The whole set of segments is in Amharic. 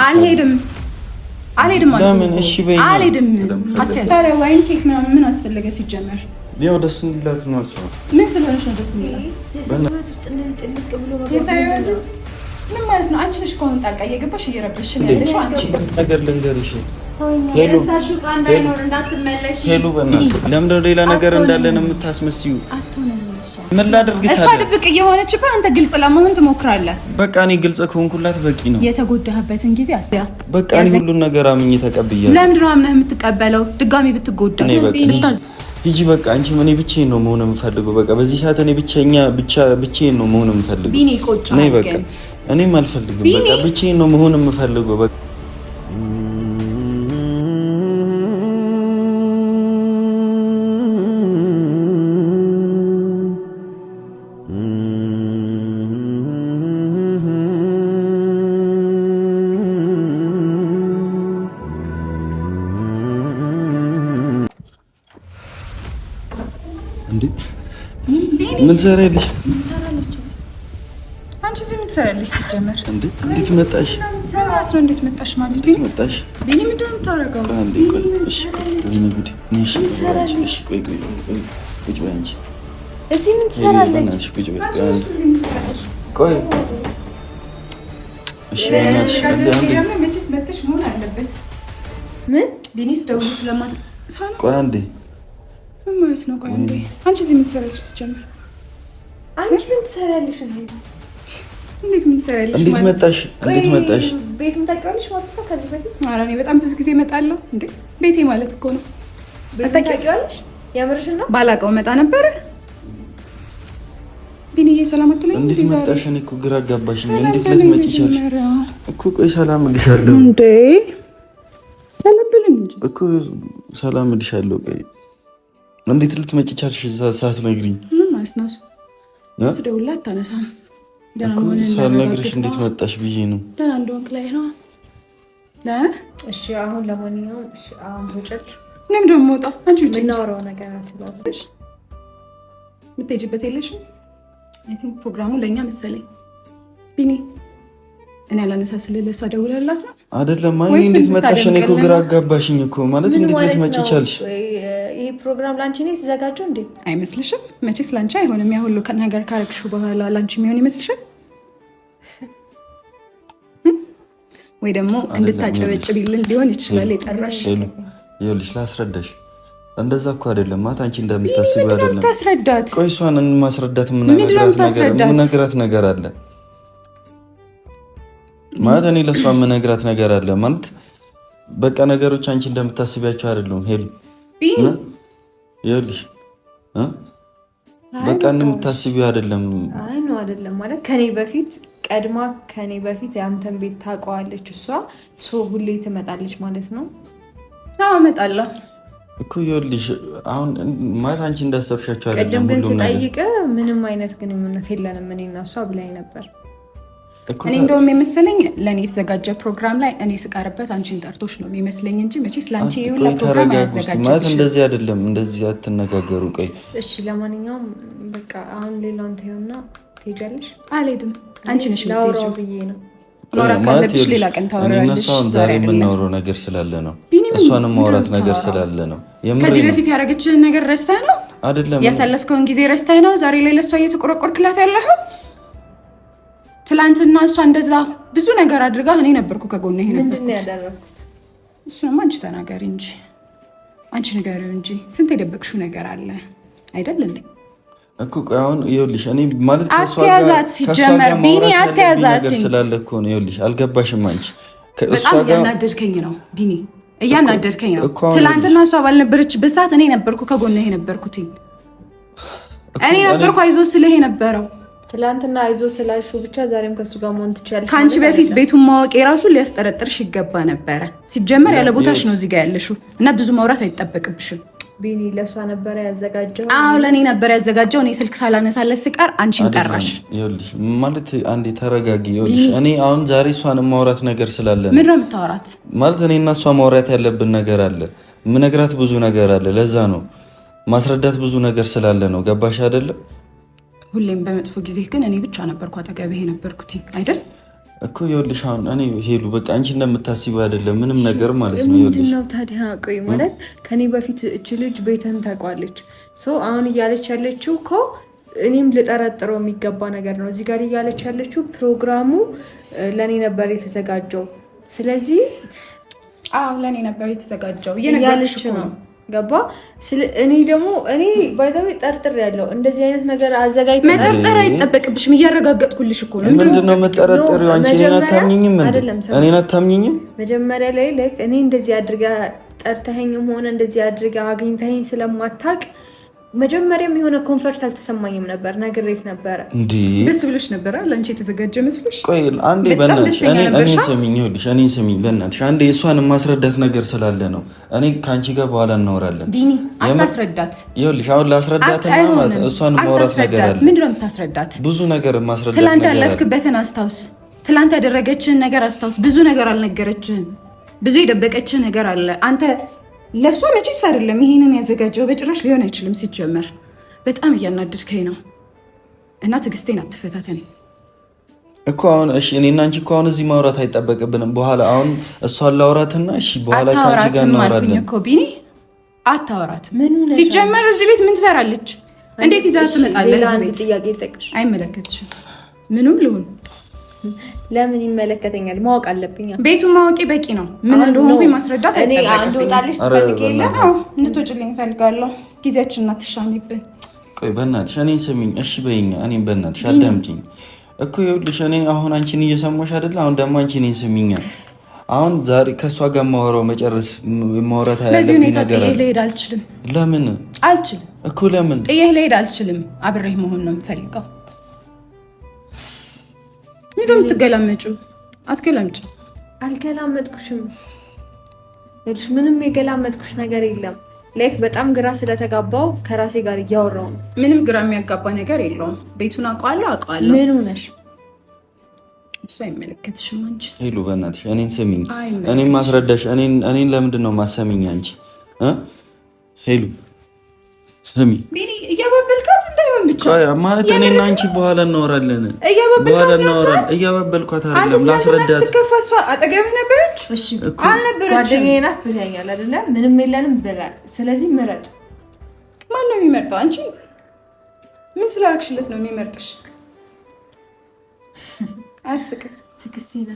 አልሄድም ለምን? እሺ በይ። አልሄድም። ታዲያ ዋይን ኬክ ምናምን ምን አስፈለገ ሲጀመር? ያው ደስ እንዲላት ነው እሷ። ምን ስለሆነሽ ነው ደስ የሚላት? የሳይወት ውስጥ ምን ማለት ነው? አንቺ ነሽ እኮ አሁን ጣልቃ እየገባሽ እየረበሽ ነው ያለሽው። አንቺ ነገር ልንገርሽ ሄሉ ቃ እንዳይኖር እንዳትመለሽ። ሄሉ በእናትሽ ለምን ሌላ ነገር እንዳለ ነው የምታስመስዩ? አትሆንም እሷ። ምን ላድርግ ታዲያ? እሷ ድብቅ እየሆነችብህ አንተ ግልጽ ለመሆን ትሞክራለህ። በቃ እኔ ግልጽ ከሆንኩላት በቂ ነው። የተጎዳህበትን ጊዜ አስያ። በቃ እኔ ሁሉን ነገር አምኜ ተቀብያለሁ። ለምንድን ነው አምነህ የምትቀበለው? ድጋሚ ብትጎዳስ? ሂጂ በቃ። አንቺ ምን ብቻዬን ነው መሆን የምፈልገው። በቃ በዚህ ሰዓት እኔ ብቻዬን ነው መሆን የምፈልገው። ቢኒ ቆጫ ነይ በቃ። እኔም አልፈልግም። በቃ ብቻዬን ነው መሆን የምፈልገው። በቃ ምን ትሰሪያለሽ? አንቺ እዚህ ምን ትሰሪያለሽ? ሲጀመር እንዴት መጣሽ? ማለት ነው እንዴት መጣሽ ማለት ቢኒ መጣሽ? ቢኒ ምንድን ነው የምታደርገው? እሺ ቢኒ ጉድ ነሽ። እሺ ቆይ ቁጭ በይ አንቺ። እዚህ ምን ትሰራለች? ቁጭ በይ ቆይ። እሺ አንዴ መቼስ መጥተሽ መሆን አለበት። ምን ቢኒስ ደውል ስለማን ቆይ አንዴ ምን ማለት ነው? ቆይ አንዴ አንቺ እዚህ ምን ትሰሪያለሽ? ሲጀምር አንቺ ምን ትሰሪያለሽ እዚህ? እንዴት ምን ትሰሪያለሽ? እንዴት መጣሽ? ቤቱን ታውቂዋለሽ ማለት ነው? ከዚህ በፊት ኧረ እኔ በጣም ብዙ ጊዜ እመጣለሁ። እንዴ ቤቴ ማለት እኮ ነው። ቤቱን ታውቂዋለሽ? የምርሽን ነው? ባላውቀው እመጣ ነበረ። ቢኒዬ ሰላም አትለኝ? እንዴት መጣሽ? እኔ እኮ ግራ አጋባሽኝ። እንዴት ልትመጪ ቻልሽ እኮ? ቆይ ሰላም እልሻለሁ እንዴ ሰላም ብለኝ እንጂ እኮ ሰላም እልሻለሁ። ቆይ እንዴት ልትመጪ ቻልሽ? ሳትነግሪኝ ምን ማለት ነው? ስደውልላት አታነሳም። ሳልነግርሽ እንዴት መጣሽ ብዬ ነው። ደህና እንደሆንክ ላይ ነው። ደህና እሺ። አሁን ለማንኛውም እሺ፣ አሁን ወጨት ለምን ደግሞ ወጣ? አንቺ ውጪ እናወራው ነገር አስላለሽ የምትሄጂበት የለሽም። አይ ቲንክ ፕሮግራሙ ለእኛ መሰለኝ። ቢኒ እኔ አላነሳ ስለሌለ እሷ ደውላላት ነው አይደለም? አይ እንዴት መጣሽ? እኔ እኮ ግራ አጋባሽኝ እኮ። ማለት እንዴት ልትመጪ ቻልሽ? ይሄ ፕሮግራም ላንቺ ነው የተዘጋጀው እንዴ? አይመስልሽም? መቼስ ላንቺ አይሆንም። ያ ሁሉ ነገር ካረግሽው በኋላ ላንቺ የሚሆን ይመስልሻል? ወይ ደግሞ እንድታጨበጭብልን ሊሆን ይችላል የጠራሽ። ይኸውልሽ ላስረዳሽ። እንደዛ እኮ አይደለም ማለት አንቺ እንደምታስቢው አይደለም። ታስረዳት። ቆይ እሷን ማስረዳት የምነግራት ነገር አለ ማለት እኔ ለእሷ የምነግራት ነገር አለ ማለት በቃ ነገሮች አንቺ እንደምታስቢያቸው አይደሉም። ሄሉ ይኸውልሽ በቃ እንደምታስቢው አይደለም። አይ ነው አይደለም ማለት ከኔ በፊት የአንተን ቤት ታውቀዋለች እሷ። ሁሌ ትመጣለች ማለት ነው? አዎ እመጣለሁ እኮ ይኸውልሽ አሁን ማለት አንቺ እንዳሰብሻቸው አይደለም። ቀደም ግን ስጠይቅ ምንም አይነት ግንኙነት የለንም እኔና እሷ ብላኝ ነበር። እኔ እንደውም የመሰለኝ ለእኔ የተዘጋጀ ፕሮግራም ላይ እኔ ስቀርበት አንቺን ጠርቶሽ ነው የሚመስለኝ እንጂ መቼስ ለአንቺ የሁላ ፕሮግራም አያዘጋጀሽ ማለት እንደዚህ አይደለም። እንደዚህ አትነጋገሩ። ቆይ እሺ፣ ለማንኛውም በቃ አሁን ሌላውን ተይውና ትሄጃለሽ። አልሄድም። አንቺ ነሽ ላውራው ብዬ ነው። ማውራት ካለብሽ ሌላ ቀን ታወራለሽ። ዛሬ የምናወራው ነገር ስላለ ነው። እሷንም ማውራት ነገር ስላለ ነው። ከዚህ በፊት ያደረገችውን ነገር ረስተህ ነው አይደለም? ያሳለፍከውን ጊዜ ረስተህ ነው ዛሬ ላይ ለእሷ እየተቆረቆርክላት ያለኸው? ትላንትና እሷ እንደዛ ብዙ ነገር አድርጋ እኔ ነበርኩ ከጎንህ ነበርኩ። ምንድን ነው ያደረኩት? እሱንማ አንቺ ተናገሪ እንጂ አንቺ ንገሪው እንጂ ስንት የደበቅሽው ነገር አለ አይደል እንዴ? እኮ አሁን ይኸውልሽ እኔ ማለት አትያዛት። ሲጀመር ቢኒ አትያዛት ስላለ እኮ ነው። ይኸውልሽ አልገባሽም አንቺ። በጣም እያናደድከኝ ነው ቢኒ፣ እያናደድከኝ ነው። ትላንትና እሷ ባልነበረችበት ሰዓት እኔ ነበርኩ ከጎንህ ነበርኩት። እኔ ነበርኩ አይዞህ ስልህ የነበረው። ትላንትና አይዞ ስላልሽው ብቻ ዛሬም ከሱ ጋር መሆን ትችያለሽ። ከአንቺ በፊት ቤቱን ማወቅ የራሱ ሊያስጠረጥርሽ ይገባ ነበረ። ሲጀመር ያለ ቦታሽ ነው እዚህ ጋር ያለሽው እና ብዙ ማውራት አይጠበቅብሽም። ቢኒ ለሷ ነበር ያዘጋጀው። አዎ ለኔ ነበር ያዘጋጀው። እኔ ስልክ ሳላነሳለት ስቀር አንቺን ጠራሽ። ይኸውልሽ ማለት አንዴ ተረጋጊ። ይኸውልሽ እኔ አሁን ዛሬ እሷን ማውራት ነገር ስላለ ነው። ምንድን ነው የምታወራት? ማለት እኔ እና እሷ ማውራት ያለብን ነገር አለ። ምነግራት ብዙ ነገር አለ። ለዛ ነው ማስረዳት ብዙ ነገር ስላለ ነው። ገባሽ አይደለም? ሁሌም በመጥፎ ጊዜ ግን እኔ ብቻ ነበርኩ አጠገብህ የነበርኩት አይደል? እኮ ይኸውልሽ አሁን እኔ ሄሉ በቃ አንቺ እንደምታስቢው አይደለም ምንም ነገር ማለት ነው። ይኸውልሽ ምንድነው ታዲያ? ቆይ ማለት ከኔ በፊት እቺ ልጅ ቤተን ታውቃለች። አሁን እያለች ያለችው እኮ እኔም ልጠረጥረው የሚገባ ነገር ነው። እዚህ ጋር እያለች ያለችው ፕሮግራሙ ለኔ ነበር የተዘጋጀው። ስለዚህ ለኔ ነበር የተዘጋጀው እያለች ነው። ገባ? እኔ ደግሞ ባይዛው ጠርጥር ያለው እንደዚህ አይነት ነገር አዘጋጅ መጠርጠር አይጠበቅብሽም። እያረጋገጥኩልሽ እኮ ነው። ምንድነው መጠርጠሪው? አንቺ እኔን አታምኚኝም እንዴ? እኔን አታምኚኝም? መጀመሪያ ላይ እኔ እንደዚህ አድርጋ ጠርተኸኝም ሆነ እንደዚህ አድርጋ አግኝተኸኝ ስለማታውቅ መጀመሪያም የሆነ ኮንፈርት አልተሰማኝም ነበር። ነግሬህ ነበረ እንዴ? ደስ ብሎሽ ነበር ለአንቺ የተዘጋጀ መስሎሽ? ቆይ አንዴ በእናትሽ እኔ ስሚኝ፣ ይኸውልሽ እኔ ስሚኝ በእናትሽ አንዴ እሷን ማስረዳት ነገር ስላለ ነው። እኔ ካንቺ ጋር በኋላ እናወራለን። ቢኒ አታስረዳት። ይኸውልሽ አሁን ላስረዳትና ማለት እሷን ማውራት ነገር አለ። ምንድነው የምታስረዳት? ብዙ ነገር ማስረዳት ነገር ትላንት ያለፍክበትን አስታውስ። ትላንት ያደረገችህን ነገር አስታውስ። ብዙ ነገር አልነገረችህም። ብዙ የደበቀችህ ነገር አለ። አንተ ለሷ መቼስ አይደለም ይሄንን ያዘጋጀው፣ በጭራሽ ሊሆን አይችልም። ሲጀመር በጣም እያናደድከኝ ነው እና ትዕግስቴን አትፈታተኝ እኮ አሁን። እሺ እኔና አንቺ እኮ አሁን እዚህ ማውራት አይጠበቅብንም። በኋላ አሁን እሷን ላውራትና እሺ በኋላ ካንቺ ጋር እናወራለን እኮ ቢኒ። አታወራት። ሲጀመር እዚህ ቤት ምን ትሰራለች? እንዴት ይዛ ትመጣለህ እዚህ ቤት? ጥያቄ ልጠይቅሽ። አይመለከትሽም። ምንም ልሁን ለምን ይመለከተኛል? ማወቅ አለብኝ። ቤቱን ማወቂ በቂ ነው። ምን እንደሆነ ማስረዳት አይጠበቅም። አንድ ወጣልሽ ትፈልጊ የለ? እንድትወጪልኝ እፈልጋለሁ። ጊዜያችንን አትሻሚብን። ቆይ በእናትሽ እኔን ስሚኝ እሺ በይኝ። እኔን በእናትሽ አዳምጪኝ እኮ ይኸውልሽ እኔ አሁን አንቺን እየሰማሽ አይደለ? አሁን ደግሞ አንቺ እኔን ስሚኝ። አሁን ዛሬ ከእሷ ጋር ማወራው መጨረስ ማውራት ያለብኝ ነገር በዚህ ሁኔታ ጥዬህ ልሄድ አልችልም። ለምን አልችልም እኮ ለምን ጥዬህ ልሄድ አልችልም? አብሬህ መሆን ነው የምፈልገው። ምንድን ነው የምትገላመጪው? አትገላምጪ። አልገላመጥኩሽም። ምንም የገላመጥኩሽ ነገር የለም። በጣም ግራ ስለተጋባው ከራሴ ጋር እያወራው ነው። ምንም ግራ የሚያጋባ ነገር የለውም። ቤቱን አውቀዋለሁ። ምን ሆነሽ? እሱ አይመለከትሽም። አንቺ ሄሉ በእናትሽ እኔን ስሚኝ። እኔን ማስረዳሽ እኔን ለምንድን ነው ማሰሚኝ? አንቺ ሄሉ ስሚ። ቢኒ እያባበልካት እንዳይሆን ብቻ ማለት እኔና አንቺ በኋላ እናወራለን። እያባበልኳት አይደለም፣ ላስረዳት። ስትከፋ አጠገብህ ነበረች? እሺ አልነበረችም። ጓደኛዬ ናት ብለኛል አይደለ? ምንም የለንም ብላ። ስለዚህ ምረጥ። ማን ነው የሚመርጠው? አንቺ ምን ስላደረግሽለት ነው የሚመርጥሽ? አያስቅም። ትዕግስቴን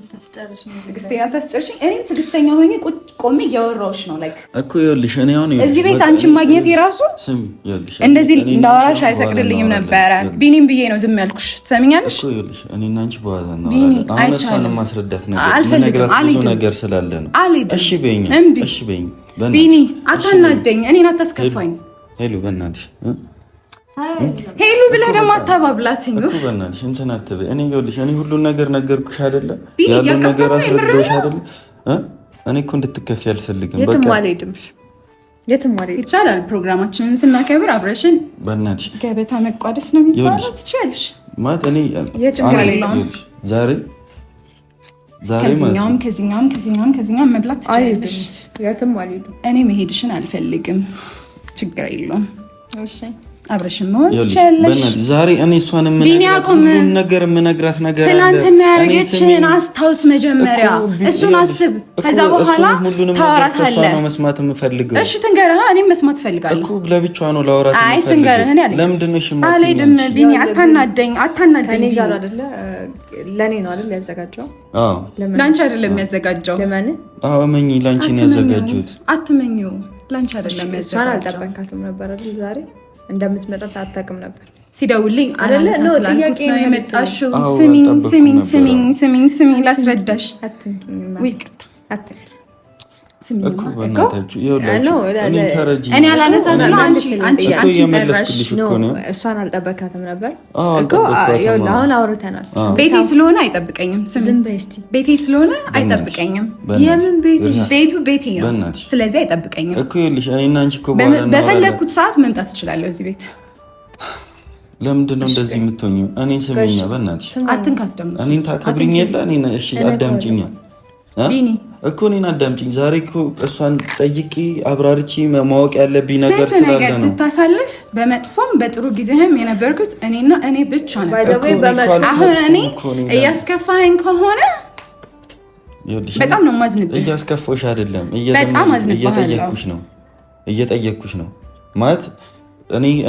አታስጨርሽኝ። እኔም ትዕግስተኛ ሆኜ ቆሜ እያወራሁሽ ነው እኮ። ይኸውልሽ እኔ አሁን እዚህ ቤት አንቺን ማግኘት የራሱ እንደዚህ እንዳወራሽ አይፈቅድልኝም ነበረ። ቢኒም ብዬ ነው ዝም ያልኩሽ። ትሰሚኛለሽ እኮ። ይኸውልሽ እኔና አንቺ በኋላ ነው አሁን እሷን ማስረዳት ነገር ስላለ ነው። እሺ በይኝ፣ እሺ በይኝ። ቢኒ አታናደኝ፣ እኔን አታስከፋኝ። ሄሉ በእናትሽ ሄሉ ብለህ ደግሞ አታባብላትኝ። እኮ በእናትሽ እንትን አትበይ። እኔ ይኸውልሽ እኔ ሁሉን ነገር ነገርኩሽ አይደለ? ያለው ነገር አስረዳሁሽ አይደለ? እኔ እኮ እንድትከፊ አልፈልግም። በቃ የትም አልሄድም። ይቻላል። ፕሮግራማችንን ስናከብር አብረሽን በእናትሽ ገበታ መቋደስ ነው የሚባለው። ትችያለሽ ማለት እኔ ዛሬ ከዚህኛውም መብላት ትችያለሽ። የትም አልሄድም። እኔ መሄድሽን አልፈልግም። ችግር የለውም። እሺ አብረሽን መሆን ትችያለሽ። ዛሬ እኔ እሷን ምን ነገር የምነግራት ነገር ትናንትና ያደረገችህን አስታውስ። መጀመሪያ እሱን አስብ፣ ከዛ በኋላ ታወራታለህ። ነው መስማት የምፈልገው። እሺ ትንገርህ። እኔም መስማት እፈልጋለሁ እኮ ለብቻዋ ነው ላወራት የምፈልገው። አይ ትንገርህ። ለምንድን ነው? እሺ አልሄድም። ቢኒ አታናደኝ። ከእኔ ጋር አይደለ? ለእኔ ነው አይደል ያዘጋጀው? አዎ ለአንቺ አይደለም ያዘጋጀው። ለማን? አዎ እመኚ፣ ለአንቺ ነው ያዘጋጀሁት። አትመኚው። ለአንቺ አይደለም ያዘጋጀው። እሷን አልጠበቃትም ነበር አይደል? ዛሬ እንደምትመጣ አታውቅም ነበር። ሲደውልኝ ጥያቄ ነው የመጣሽው። ስሚኝ ላስረዳሽ። እኔ አላነሳስም። አንቺ እሷን አልጠበቃትም ነበር እኮ። አሁን አውርተናል። ቤቴ ስለሆነ አይጠብቀኝም። ዝም በይ እስኪ። ቤቴ ስለሆነ አይጠብቀኝም። የምን ቤትሽ? ቤቱ ቤቴ ነው። ስለዚህ አይጠብቀኝም። በፈለግኩት ሰዓት መምጣት እችላለሁ እዚህ ቤት። ለምንድን ነው እንደዚህ የምትሆኚው? እኔን ስሚኛ በእናትሽ። አትንካስ ደግሞ። እኔን ታከብሪኝ የለ? እሺ አዳምጪኛ ቢኒ እኮ እኔን አዳምጪኝ። ዛሬ እኮ እሷን ጠይቂ አብራርቺ ማወቅ ያለብኝ ነገር ስላለ ነው። ነገር ስታሳልፍ በመጥፎም በጥሩ ጊዜህም የነበርኩት እኔና እኔ ብቻ ነበር። አሁን እኔ እያስከፋኸኝ ከሆነ በጣም ነው የማዝንብህ። እያስከፋሽ አይደለም፣ በጣም አዝንብሃለሁ። እየጠየቅኩሽ ነው ማለት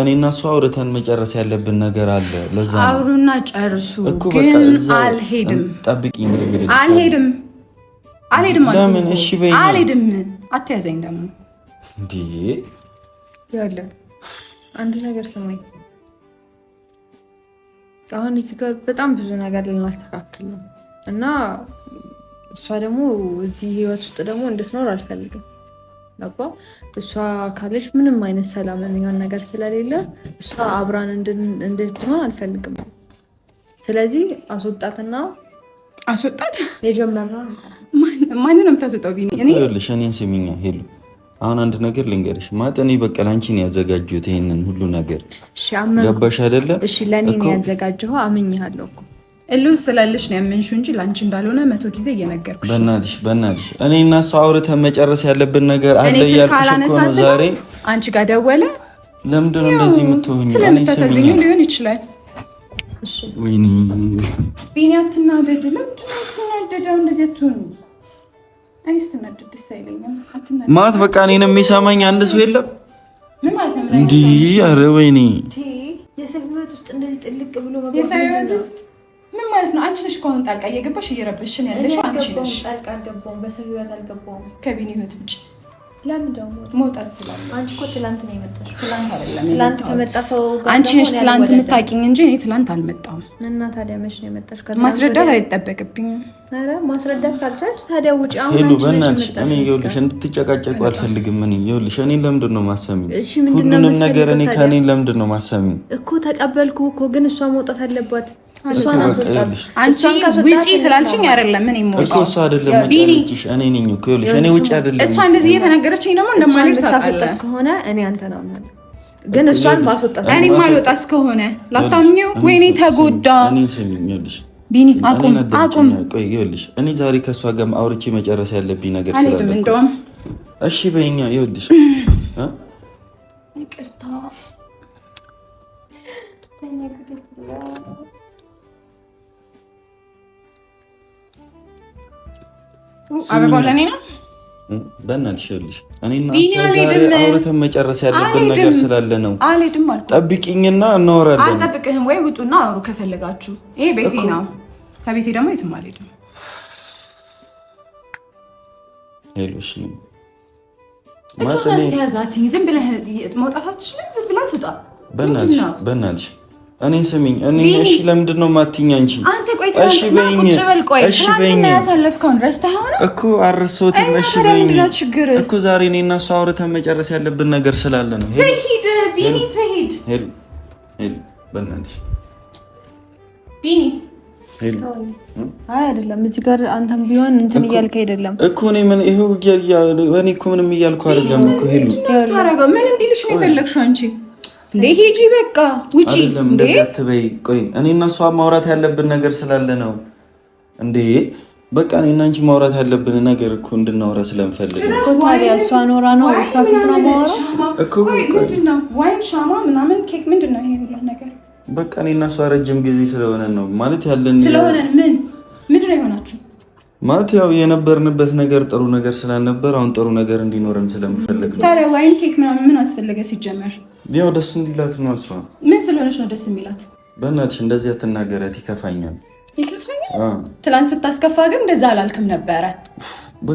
እኔና እሷ አውርተን መጨረስ ያለብን ነገር አለ። ለዛ ነው አውሩና ጨርሱ። ግን አልሄድም። ጠብቂኝ። አልሄድም ለምን? እሺ በይኝ። አልሄድም። አትያዘኝ ደግሞ እንዴ። ያለ አንድ ነገር ሰማኝ። አሁን እዚህ ጋር በጣም ብዙ ነገር ልናስተካክል ነው እና እሷ ደግሞ እዚህ ህይወት ውስጥ ደግሞ እንድትኖር አልፈልግም። ነባ እሷ ካለች ምንም አይነት ሰላም የሚሆን ነገር ስለሌለ እሷ አብራን እንድትሆን አልፈልግም። ስለዚህ አስወጣትና አስወጣት። የጀመርነው ማንንም የምታስወጣው ቢኒ እኔ ይኸውልሽ፣ እኔን ስሚኝ ሄሉ፣ አሁን አንድ ነገር ልንገርሽ። ማለት እኔ በቃ ላንቺ ነው ያዘጋጀሁት ይሄንን ሁሉ ነገር። እሺ አመንኩ። ገባሽ አይደለ? እሺ ለኔ ነው ያዘጋጀኸው። አምኜሃለሁ እኮ እልህ ስላለሽ ነው ያመንሽው እንጂ ላንቺ እንዳልሆነ 100 ጊዜ እየነገርኩሽ። በእናትሽ እኔ እና እሷ አውርተን መጨረስ ያለብን ነገር አለ እያልኩሽ እኮ ነው። ዛሬ አንቺ ጋር ደወለ። ለምንድን ነው እንደዚህ የምትሆኚ? ስለምታሳዝኚው ሊሆን ይችላል። እሺ ወይኔ ቢኒ አትናደድ። ለምንድን ነው የምትናደደው? እንደዚህ አትሆኚ። እኔ ስትናደድ ደስ አይለኝም። አትናደድ ማለት በቃ እኔን የሚሰማኝ አንድ ሰው የለም። ምን ማለት ነው እንዴ? ኧረ ወይኔ የሰው ህይወት ውስጥ እንደዚህ ጥልቅ ብሎ የሰው ህይወት ውስጥ ምን ማለት ነው? አንቺ ነሽ እኮ አሁን ጣልቃ እየገባሽ እየረበሽን ያለሽ አንቺ ነሽ። ጣልቃ አልገባሁም፣ በሰው ህይወት አልገባሁም። ከቢኒ ህይወት ውጭ ለምን ደግሞ መውጣት ስላለ? አንቺ እኮ ትላንት ነው የመጣሽው። ትላንት አይደለም። ትላንት ከመጣ ሰው ጋር አንቺ ነሽ ትላንት የምታውቂኝ እንጂ እኔ ትላንት አልመጣሁም። እና ታዲያ መች ነው የመጣሽው? ማስረዳት አይጠበቅብኝም። ኧረ ማስረዳት ካልቻልሽ ታዲያ ውጪ። አሁን ሄሉ አንቺ ነሽ በእናትሽ የመጣሽው። እኔ ይኸውልሽ እንድትጨቃጨቁ አልፈልግም። እኔ ይኸውልሽ እኔ ለምንድን ነው ማሰሚው? እሺ ምንድነው ሁሉንም ነገር እኔ ከኔ ለምንድን ነው ማሰሚው? እኮ ተቀበልኩ እኮ ግን እሷ መውጣት አለባት። እሷን አስወጣት። አንቺ ውጪ ስላልሽኝ አይደለም ምን ይሞት እኮ እሷ አይደለም መጨረጭሽ እኔ ነኝ እኮ ይኸውልሽ እኔ ውጪ አይደለም። እሷ እንደዚህ እየተናገረችኝ ደግሞ እንደማልሄድ ታውቃለህ። ከሆነ እኔ አንተ ነው ማለት ግን እሷን ማስወጣት እኔ ማልወጣ እስከሆነ ላታምኚው። ወይኔ ተጎዳ። እኔ ስሚኝ ይኸውልሽ ቢኒ አቁም። ቆይ ይኸውልሽ እኔ ዛሬ ከእሷ ጋር አውርቼ መጨረስ ያለብኝ ነገር ስላለ እንደውም እሺ በይኛ። ይኸውልሽ ይቅርታ አበባው ለኔ ነው። በእናትሽ ይኸውልሽ እኔና እሷ ዛሬ አውርተን መጨረስ ያለብን ነገር ስላለ ነው። አልሄድም አልኩ። ጠብቂኝና እናወራለን። አልጠብቅህም። ወይ ውጡና አውሩ ከፈለጋችሁ። ይሄ ቤቴ ነው። ከቤቴ ደግሞ የትም አልሄድም። ሄሎሽ እጇን ተያዛትኝ። ዝም ብለህ መውጣት አትችልም። ዝም ብላ ትውጣ። በእናትሽ እኔን ስሚኝ። እኔ እሺ ለምንድን ነው የማትይኝ አንቺ? አንተ ቆይ እሺ በይኝ። እሺ በይኝ ያሳለፍከውን ረስተኸው ነው እኮ አረሰውትም። እሺ በይኝ እኮ ዛሬ እኔና እሷ አውርተን መጨረስ ያለብን ነገር ስላለ ነው። ትሂድ ቢኒ ትሂድ። ሄሉ በእናትሽ ቢኒ ሄሉ አይ አይደለም። እዚህ ጋር አንተም ቢሆን እንትን እያልክ አይደለም እኮ እኔ ምን ይሄው እኔ እኮ ምንም እያልኩ አይደለም እኮ ሄሉ። ታረጋው ምን እንዲልሽ ነው የፈለግሽው አንቺ? ለሂጂ በቃ ውጪ። አይደለም እንደዚህ አትበይ። ቆይ እኔና እሷ ማውራት ያለብን ነገር ስላለ ነው እንዴ። በቃ እኔና አንቺ ማውራት ያለብን ነገር እኮ እንድናወራ ስለምፈልግ እኮ። ታዲያ እሷ ኖራ ነው እሷ ፊት ነው ማወራ እኮ። ምንድነው ዋይን ሻማ ምናምን ኬክ ምንድነው ይሄ ሁሉ ነገር? በቃ እኔና እሷ ረጅም ጊዜ ስለሆነ ነው ማለት ያለን ስለሆነ ምንድነው የሆናችሁ ማለት ያው የነበርንበት ነገር ጥሩ ነገር ስላልነበር አሁን ጥሩ ነገር እንዲኖረን ስለምፈልግ ነው። ታዲያ ዋይን ኬክ ምናምን ምን አስፈለገ ሲጀመር? ያው ደስ እንዲላት ነው። እሷ ምን ስለሆነች ነው ደስ የሚላት? በእናትሽ እንደዚህ አትናገረት፣ ይከፋኛል። ይከፋኛል? ትላንት ስታስከፋ ግን እንደዛ አላልክም ነበረ።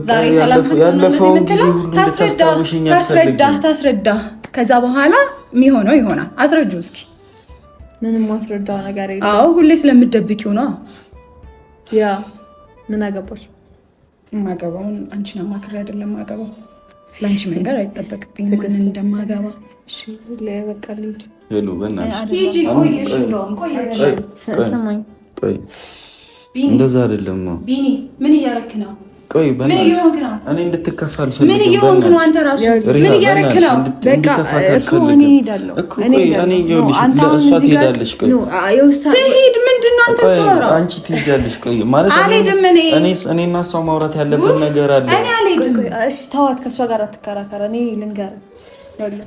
ዛሬ ሰላም ያለፈው ጊዜ ሁሉ እንድታስታውሽኝ ታስረዳ። ከዛ በኋላ የሚሆነው ይሆናል። አስረጁ እስኪ። ምንም ማስረዳው ነገር የለም። አዎ ሁሌ ስለምትደብቂው ነው። ያ ምን አገባሽ? ማገባውን አንቺን አማክሬ አይደለም ማገባው። ለአንቺ መንገር አይጠበቅብኝም ማንን እንደማገባ። እሺ ለበቃ ልጅ ሄሎ በእናትሽ ሂጂ። ቆየሽ እንደውም ቆየሽ። ሰማኝ። ቆይ እንደዛ አይደለም ነው ቢኒ። ምን እያረክ ነው? ቆይ ምን እየሆንክ ነው? እኔ እንድትከፋል ሰልኝ ምን እየሆንክ ነው? አንተ ራሱ ምን እያደረክ ነው? በቃ እኮ እኔ እሄዳለሁ። እኔ ይኸውልሽ ለእሷ ትሄዳለሽ። ቆይ ስሄድ ምንድን ነው አንተ የምታወራው? አንቺ ትሄጃለሽ። ቆይ ማለት አልሄድም። እኔና እሷ ማውራት ያለብን ነገር አለ። እኔ አልሄድም። እሺ ተዋት፣ ከእሷ ጋር አትከራከር። እኔ ልንገርህ ያለው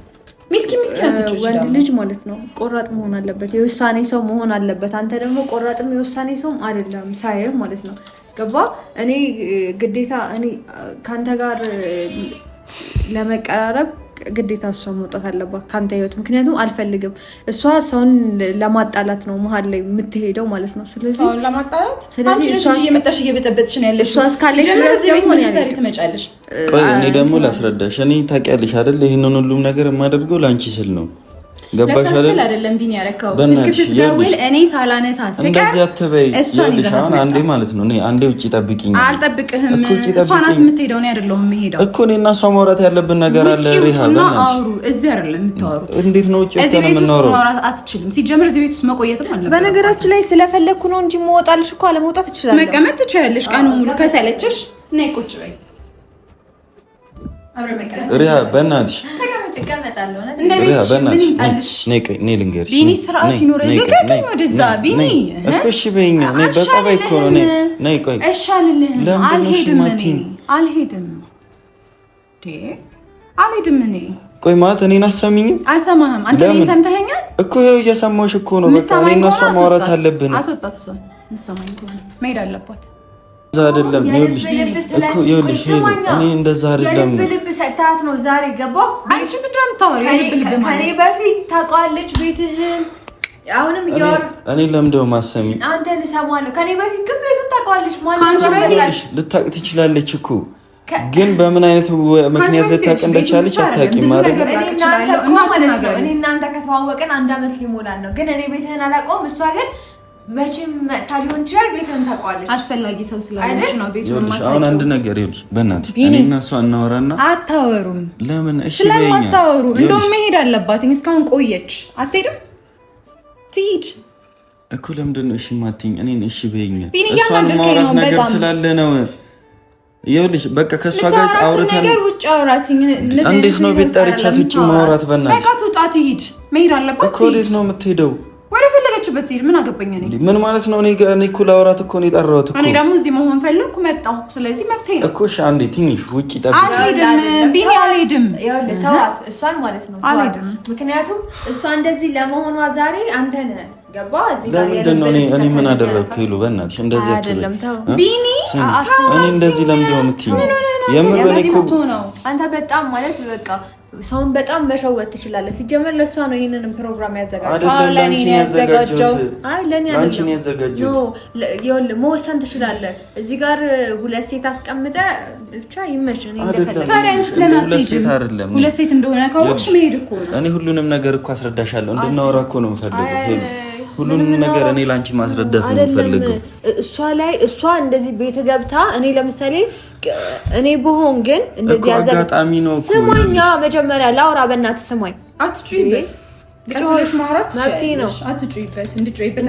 ሚስኪን አትጮሽ። ወንድ ልጅ ማለት ነው ቆራጥ መሆን አለበት፣ የውሳኔ ሰው መሆን አለበት። አንተ ደግሞ ቆራጥም የውሳኔ ሰውም አይደለም ሳይህ ማለት ነው። ገባ? እኔ ግዴታ እኔ ካንተ ጋር ለመቀራረብ ግዴታ እሷ መውጣት አለባት ካንተ ህይወት። ምክንያቱም አልፈልግም፣ እሷ ሰውን ለማጣላት ነው መሀል ላይ የምትሄደው ማለት ነው። ስለዚህ ሰውን ለማጣላት አንቺ እሷ እየመጣሽ እየበጠበጥሽ ነው ያለሽ። እሷ እስካለች ድረስ ደግሞ ለሰሪ ትመጫለሽ። ቆይ እኔ ደግሞ ላስረዳሽ። እኔ ታውቂያለሽ አይደል ይሄንን ሁሉም ነገር የማደርገው ላንቺ ስል ነው። ገባሽ አይደል? አይደለም ቢኒ ያረካው ስልክ ስትደውል እኔ ሳላነሳ ስቀር እንደዚህ አትበይ። ይኸውልሽ አንዴ ማለት ነው እኔ አንዴ ውጪ ጠብቂኝ። አልጠብቅህም። እሷ ናት የምትሄደው፣ እኔ አይደለሁም የምሄደው እኮ። እኔ እና እሷ ማውራት ያለብን ነገር አለ። ሪሃብ አውሩ። እዚህ አይደለም የምታወሩት። እንዴት ነው ውጪ ወጥተን የምናወራው? ማውራት አትችልም። ሲጀምር እዚህ ቤት ውስጥ መቆየትም አለበት። በነገራችን ላይ ስለፈለኩ ነው እንጂ መውጣልሽ እኮ አለመውጣት እችላለሁ። መቀመጥ ትችያለሽ ቀኑን ሙሉ። ከሰለችሽ ነይ ቁጭ በይ። ሪሃብ በእናትሽ ትቀመጣለሁ። ነይ ልንገርሽ። ቢኒ ስርዓት ይኖር። ልቀቀኝ ወደዛ ቢኒ። እሺ በይኝ። ነይ በጸባይ እኮ ነው። ነይ ቆይ። እሺ አልልህም። አልሄድም። እኔ ቆይ ማለት እኔን አሰሚኝም? አልሰማህም። አንተ እኔን ሰምተኸኛል እኮ። ይኸው እየሰማሁሽ እኮ ነው። በቃ እኔ እና እሷ ማውራት አለብን። አስወጣት። እሷን የምትሰማኝ ከሆነ መሄድ አለባት። እንደዛ አይደለም። ይኸውልሽ እኔ እንደዛ አይደለም። ልብ ሰጣት ነው ዛሬ ገባሁ። አንቺ ምንድን ነው የምታወሪው? ከኔ በፊት ታውቃለች ቤትህን። አሁንም እኔ ለምንድነው የማሰሚኝ? አንተን እሰማለሁ። ከኔ በፊት ግን ቤቱን ታውቃለች ማለት ልታውቅ ትችላለች እኮ ግን በምን አይነት ምክንያት ልታውቅ እንደቻለች አታውቂም ማለት ነው። እኔ እናንተ ከተዋወቅን 1 ዓመት ሊሞላን ነው። ግን እኔ ቤትህን አላውቀውም። እሷ ግን መቼም ሊሆን ይችላል ቤትህን ታውቃለች። አስፈላጊ ሰው ስላለች ነው ቤቱን ማለት። አሁን አንድ ነገር ይኸውልሽ፣ በእናትሽ እኔ እና እሷ እናወራና አታወሩም። ለምን? እሺ ስለማታወሩ እንደውም መሄድ አለባት። እስካሁን ቆየች። አትሄድም? ትሂድ እኮ። ለምንድን ነው እሺ የማትይኝ? እኔን እሺ በይኝ። እሷን ማውራት ነገር ስላለ ነው። ይኸውልሽ በቃ ከእሷ ጋር አውርተን ነገር ውጭ አውራትኝ። እንዴት ነው ቤት ጠርቻት ውጭ ማውራት? በእናትሽ በቃ ትውጣ፣ ትሂድ። መሄድ አለባት እኮ። ወዴት ነው የምትሄደው? ወደ ፈለገችበት ትሄድ። ምን አገባኝ እኔ? ምን ማለት ነው? እኔ እኮ ላውራት እኮ ነው የጠራሁት እኮ። እኔ ደግሞ እዚህ መሆን ፈለኩ መጣሁ። ስለዚህ መብቴ ነው እኮ። እሺ አንዴ ትንሽ ውጪ ጠብቂ። አልሄድም ቢኒ፣ አልሄድም። ይኸውልህ ተዋት፣ እሷን ማለት ነው አልሄድም። ምክንያቱም እሷ እንደዚህ ለመሆኗ ዛሬ አንተ ነህ ገባ። እዚህ ጋር ለምንድን ነው እኔ ምን አደረግኩ? ይሉ በእናትሽ እንደዚህ አይደለም። ተው ቢኒ፣ እኔ እንደዚህ ለምንድን ነው የምትይኝ? የምር እኮ አንተ በጣም ማለት በቃ ሰውን በጣም መሸወት ትችላለህ። ሲጀመር ለእሷ ነው ይሄንን ፕሮግራም ያዘጋጀው። ለኔ ነው ያዘጋጀው። አይ ለኔ አይደለም። ይኸውልህ መወሰን ትችላለህ። እዚህ ጋር 2 ሴት አስቀምጠ ብቻ ይመች። እኔ እንደፈለኩ። ታዲያ አንቺ ስለማትሄጂ 2 ሴት እንደሆነ ካወቅሽ መሄድ እኮ ነው። እኔ ሁሉንም ነገር እኮ አስረዳሻለሁ። እንድናወራ እኮ ነው የምፈልገው። ሁሉንም ነገር እኔ ላንቺ ማስረዳት ነው የምፈልገው። እሷ እንደዚህ ቤት ገብታ እኔ ለምሳሌ እኔ ብሆን ግን እንደዚህ አጋጣሚ ነው እኮ። ስማኛ መጀመሪያ ላውራ፣ በእናትህ ስማኝ። አትጩይበት። ብቻሽ ማውራት መብቴ ነው። አትጩይበት። እንድጩይበት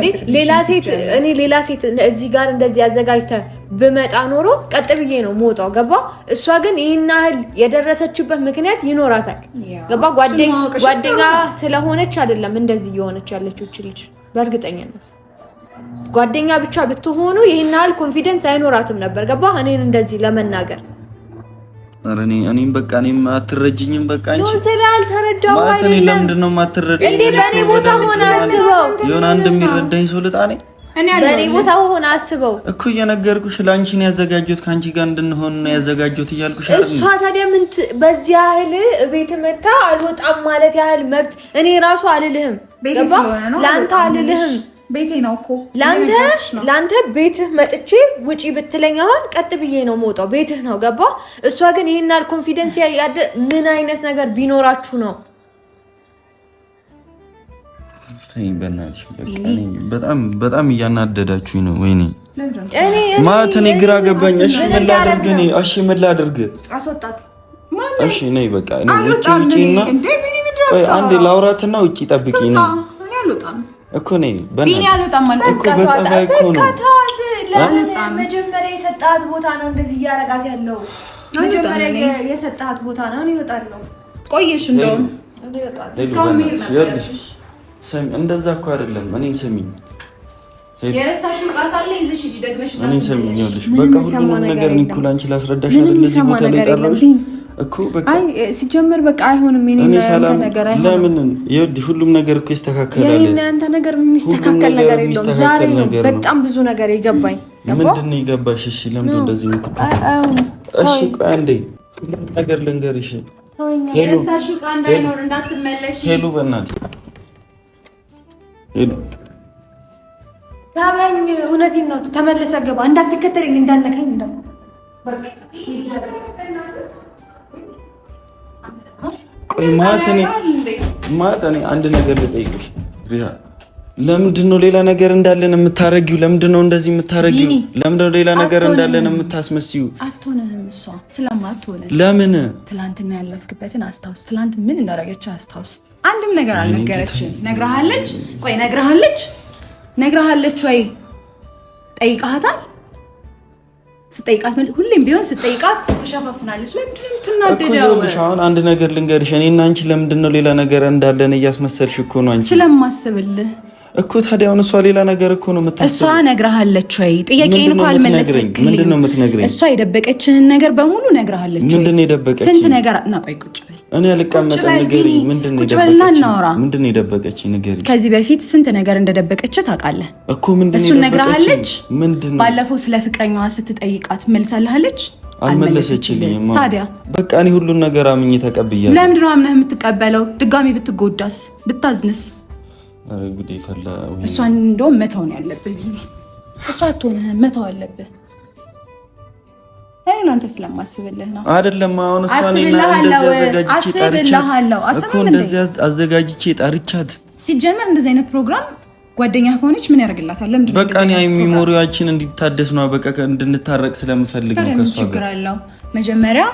ሌላ ሴት እዚህ ጋር እንደዚህ አዘጋጅተህ ብመጣ ኖሮ ቀጥ ብዬ ነው የምወጣው። ገባ? እሷ ግን ይሄን ያህል የደረሰችበት ምክንያት ይኖራታል። ገባ? ጓደኛ ስለሆነች አይደለም እንደዚህ እየሆነች ያለችው እቺ ልጅ። በእርግጠኝነት ጓደኛ ብቻ ብትሆኑ ይሄን ያህል ኮንፊደንስ አይኖራትም ነበር። ገባ? እኔን እንደዚህ ለመናገር እኔም በቃ እኔም አትረጅኝም። በቃ አንቺ ነው ስላልተረዳው ማለት እኔ ለምንድን ነው የማትረዳኝ? እንዴ በእኔ ቦታ ሆነ አስበው። የሆነ አንድ የሚረዳኝ ሰው ልጣኔ በእኔ ቦታ ሆነ አስበው እኮ። እየነገርኩሽ ለአንቺ ነው ያዘጋጀሁት፣ ከአንቺ ጋር እንድንሆን ነው ያዘጋጀሁት እያልኩሽ አይደል? እሷ ታዲያ ምን በዚህ ያህል ቤት መታ አልወጣም ማለት ያህል መብት እኔ ራሱ አልልህም። ገባ? ለአንተ አልልህም። ቤቴ ነው እኮ ላንተ ቤትህ መጥቼ ውጪ ብትለኝ አሁን ቀጥ ብዬ ነው የምወጣው። ቤትህ ነው። ገባ? እሷ ግን ይሄናል ኮንፊደንስ ያደ ምን አይነት ነገር ቢኖራችሁ ነው? ተይኝ በእናትሽ። በጣም እያናደዳችሁኝ ነው። ወይኔ ማለት እኔ ግራ ገባኝ። እሺ ምን ላድርግ? ምን ላድርግ? አስወጣት። እሺ ነይ በቃ ውጪና ቆይ አንዴ ላውራትና ውጪ ጠብቂኝ ነው። እኮ ነኝ ቢኒ አልወጣም ማለት እኮ በጸባይ እኮ ነው። መጀመሪያ የሰጣት ቦታ ነው እንደዚህ እያረጋት ያለው መጀመሪያ የሰጣት ቦታ ነው ይወጣለው ቆየሽ እንደውም እንደዛ እኮ አይደለም እኔን ስሚኝ የረሳሽው ቃል አለ ይዘሽ ሂጂ ደግመሽ እኔን ስሚኝ ይኸውልሽ በቃ ሁሉንም ነገር ኒኮላ አንቺ ላስረዳሽ አይደል እዚህ ቦታ ላይ ጠራሽ እኮ በቃ አይ ሲጀመር በቃ አይሆንም የኔ ነገር አይሆንም ለምን ይኸውልሽ ሁሉም ነገር እኮ ይስተካከላል የኔ አንተ ነገር የሚስተካከል ነገር የለውም ዛሬ ነው በጣም ብዙ ነገር ይገባኝ ምንድነው ይገባሽ እሺ ለምን እንደዚህ የምትከፋው እሺ ቆይ አንዴ ሁሉም ነገር ልንገርሽ የረሳሽው ቃል እንዳይኖር እንዳትመለሽ ሄሉ በእናትሽ ሄሉ ታባኝ እውነቴን ነው ተመለሰ ገባ እንዳትከተለኝ እንዳነካኝ እንደው ቆይ ማተኔ አንድ ነገር ልጠይቅሽ ሪያ ለምንድን ነው ሌላ ነገር እንዳለን የምታረጊው ለምንድን ነው እንደዚህ የምታረጊው ለምንድን ነው ሌላ ነገር እንዳለን የምታስመስዩ አትሆንም እሷ ስለማትሆን ለምን ትላንትና ያለፍክበትን አስታውስ ትላንት ምን እንዳረገች አስታውስ አንድም ነገር አልነገረችም ነግራሃለች ቆይ ነግራሃለች ወይ ጠይቃታል ስጠይቃት ሁሌም ቢሆን ስጠይቃት ተሸፋፍናለች ለምንድን ነው የምትናደደው አሁን አንድ ነገር ልንገርሽ እኔና አንቺ ለምንድን ነው ሌላ ነገር እንዳለን እያስመሰልሽ እኮ ነው አንቺ ስለማስብልህ እኮ ታዲያ አሁን እሷ ሌላ ነገር እኮ ነው የምታስበው እሷ ነግራሃለች ወይ ጥያቄን እኮ አልመለስክልኝ ምንድነው የምትነግረኝ እሷ የደበቀችህን ነገር በሙሉ ነግራሃለች ወይ ምንድነው የደበቀችኝ ስንት ነገር እና ቆይ ቁጭ በል እኔ አልቀመጥም ንገሪኝ ምንድነው የደበቀችኝ ንገሪኝ ከዚህ በፊት ስንት ነገር እንደደበቀች ታውቃለህ እኮ ምንድነው እሱን ነግራሃለች ባለፈው ስለ ፍቅረኛዋ ስትጠይቃት መልሳለች አልመለሰችልኝም ታዲያ በቃ እኔ ሁሉን ነገር አምኜ ተቀብያለሁ ለምንድን ነው አምነህ የምትቀበለው ድጋሚ ብትጎዳስ ብታዝንስ አረግዴ ፈላ እሷን እንደውም መተው ነው ያለብህ ቢኒ እሷ አትሆንህም መተው አለብህ እኔ አንተ ስለማስብልህ ነው አይደለም አሁን እሷን እንደዚህ አዘጋጅቼ ጠርቻት ሲጀመር እንደዚህ አይነት ፕሮግራም ጓደኛ ሆነች ምን ያደርግላታል ለምንድን ነው በቃ እኔ ሚሞሪያችን እንዲታደስ ነው በቃ እንድንታረቅ ስለምፈልግ ነው ከሷ ጋር መጀመሪያ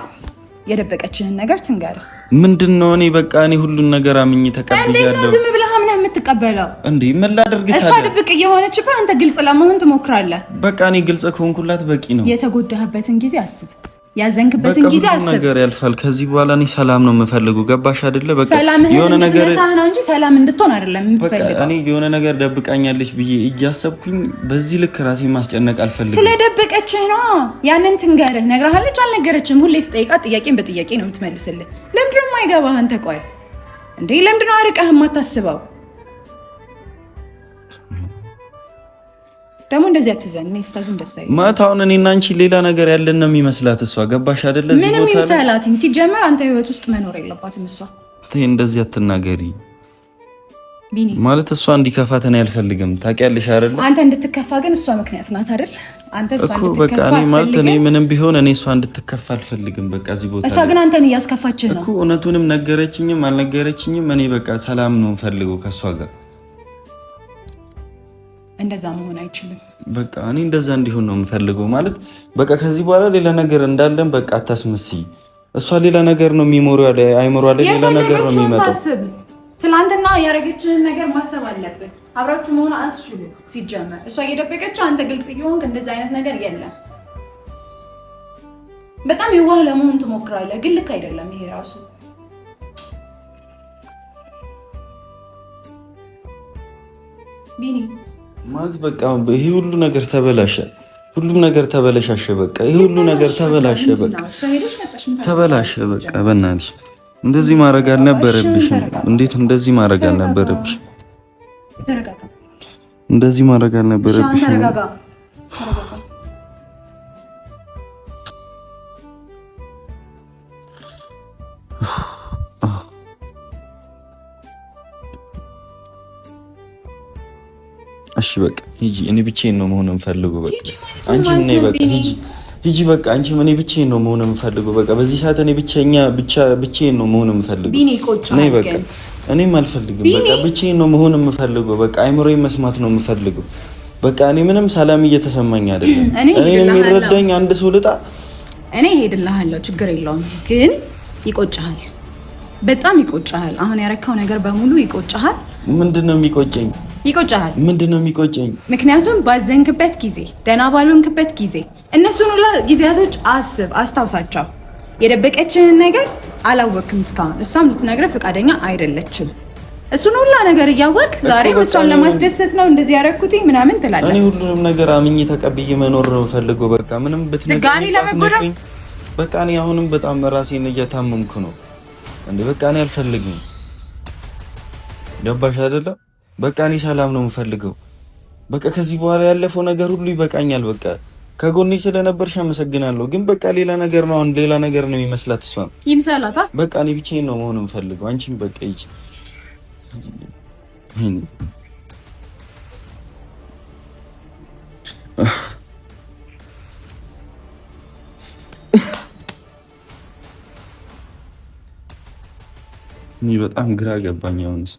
የደበቀችህን ነገር ትንገር ምንድነው እኔ በቃ እኔ ሁሉን ነገር አምኜ ተቀብያለሁ እንዴት ነው ዝም ብለህ አምነህ የምትቀበለው እንዴ ምን ላደርግ ታዲያ እሷ ድብቅ እየሆነችብህ አንተ ግልጽ ለመሆን ትሞክራለህ በቃ እኔ ግልጽ ከሆንኩላት በቂ ነው የተጎዳህበትን ጊዜ አስብ ያዘንክበትን ጊዜ አስብ ነገር ያልፋል ከዚህ በኋላ እኔ ሰላም ነው የምፈልገው ገባሽ አይደለ በቃ የሆነ ነገር ነው እንጂ ሰላም እንድትሆን አይደለም የምትፈልገው በቃ እኔ የሆነ ነገር ደብቃኛለች ብዬ እያሰብኩኝ በዚህ ልክ ራሴን ማስጨነቅ አልፈልግም ስለደበቀችህ ነው ያንን ትንገርህ ነግራሃለች አልነገረችም ሁሌ ስጠይቃት ጥያቄን በጥያቄ ነው የምትመልስልህ ለምንድን ነው የማይገባህ አንተ ቆይ እንዴ ለምንድን ነው አርቀህ የማታስበው ደግሞ እንደዚህ አትዘን እኔ ስታዝን ደስ አይልም ማታውን እኔና አንቺ ሌላ ነገር ያለን ነው የሚመስላት እሷ ገባሽ አይደለ እዚህ ቦታ ምንም ይመስላትኝ ሲጀመር አንተ ህይወት ውስጥ መኖር የለባትም እሷ እንደዚህ አትናገሪ ቢኒ ማለት እሷ እንዲከፋት እኔ አልፈልግም ታውቂያለሽ አይደል አንተ እንድትከፋ ግን እሷ ምክንያት ናት አይደል አንተ እሷ እንድትከፋ በቃ እኔ ማለት እኔ ምንም ቢሆን እኔ እሷ እንድትከፋ አልፈልግም በቃ እዚህ ቦታ እሷ ግን አንተን እያስከፋችህ ነው እኮ እውነቱንም ነገረችኝም አልነገረችኝም እኔ በቃ ሰላም ነው ፈልገው ከሷ ጋር እንደዛ መሆን አይችልም በቃ እኔ እንደዛ እንዲሆን ነው የምፈልገው ማለት በቃ ከዚህ በኋላ ሌላ ነገር እንዳለን በቃ አታስመስይ እሷ ሌላ ነገር ነው ሚሞሪያ ላይ አይሞራ ላይ ሌላ ነገር ነው የሚመጣው ትላንትና ያረገችውን ነገር ማሰብ አለብህ አብራችሁ መሆን አትችሉ ሲጀመር እሷ እየደበቀች አንተ ግልጽ እየሆንክ እንደዛ አይነት ነገር የለም በጣም የዋህ ለመሆን ትሞክራለህ ግን ልክ አይደለም ይሄ ራሱ ቢኒ ማለት በቃ ይሄ ሁሉ ነገር ተበላሸ ሁሉም ነገር ተበላሸ በቃ ይሄ ሁሉ ነገር ተበላሸ በቃ ተበላሸ በቃ በእናትሽ እንደዚህ ማድረግ አልነበረብሽም እንዴት እንደዚህ ማድረግ አልነበረብሽ ተረጋጋ እንደዚህ ማድረግ አልነበረብሽ ተረጋጋ እሺ በቃ ሂጂ እኔ ብቻዬን ነው መሆን የምፈልገው በቃ አንቺ ምን በቃ ሂጂ በቃ አንቺ እኔ ብቻዬን ነው መሆን የምፈልገው በቃ በዚህ ሰዓት እኔ ብቻዬን ነው መሆን የምፈልገው ቢኒ ቆጫ ነይ በቃ እኔም አልፈልግም በቃ ብቻዬን ነው መሆን የምፈልገው በቃ አይምሮዬን መስማት ነው የምፈልገው በቃ እኔ ምንም ሰላም እየተሰማኝ አይደለም እኔ የሚረዳኝ አንድ ሰው ልጣ እኔ ሄድልሃለሁ ችግር የለውም ግን ይቆጭሃል በጣም ይቆጭሃል አሁን ያረካው ነገር በሙሉ ይቆጭሃል ምንድነው የሚቆጨኝ ይቆጫሃል። ምንድነው የሚቆጨኝ? ምክንያቱም ባዘንክበት ጊዜ፣ ደህና ባልሆንክበት ጊዜ እነሱን ሁላ ጊዜያቶች አስታውሳቸው። የደበቀችህን ነገር አላወቅም እስካሁን። እሷም ልትነግረህ ፈቃደኛ አይደለችም። እሱን ሁላ ነገር እያወቅ ዛሬ እሷን ለማስደሰት ነው እንደዚህ ያደረኩትኝ ምናምን ትላለህ። እኔ ሁሉንም ነገር አምኜ ተቀብዬ መኖር ነው ፈልገው። በቃ ምንም ብትነግረኝ ድጋሚ ለመጎዳት በቃ እኔ አሁንም በጣም ራሴን እያታመምኩ ነው እንዴ። በቃ እኔ አልፈልግም። ገባሽ አይደለ? በቃ እኔ ሰላም ነው የምፈልገው። በቃ ከዚህ በኋላ ያለፈው ነገር ሁሉ ይበቃኛል። በቃ ከጎኔ ስለነበርሽ አመሰግናለሁ። ግን በቃ ሌላ ነገር ነው፣ አሁን ሌላ ነገር ነው የሚመስላት። እሷን ይምሰላታ። በቃ እኔ ብቻዬን ነው መሆን የምፈልገው። አንቺም በቃ ይቺ እኔ በጣም ግራ ገባኝ አሁንስ።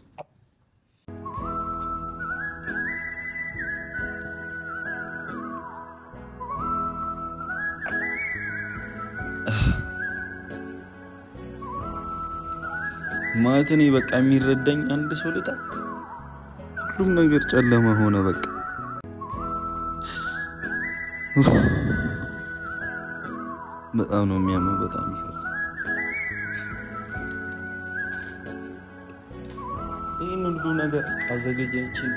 ማለት እኔ በቃ የሚረዳኝ አንድ ሰው ልጣ። ሁሉም ነገር ጨለማ ሆነ። በቃ በጣም ነው የሚያመው። በጣም ይሄን ሁሉ ነገር አዘገጃችን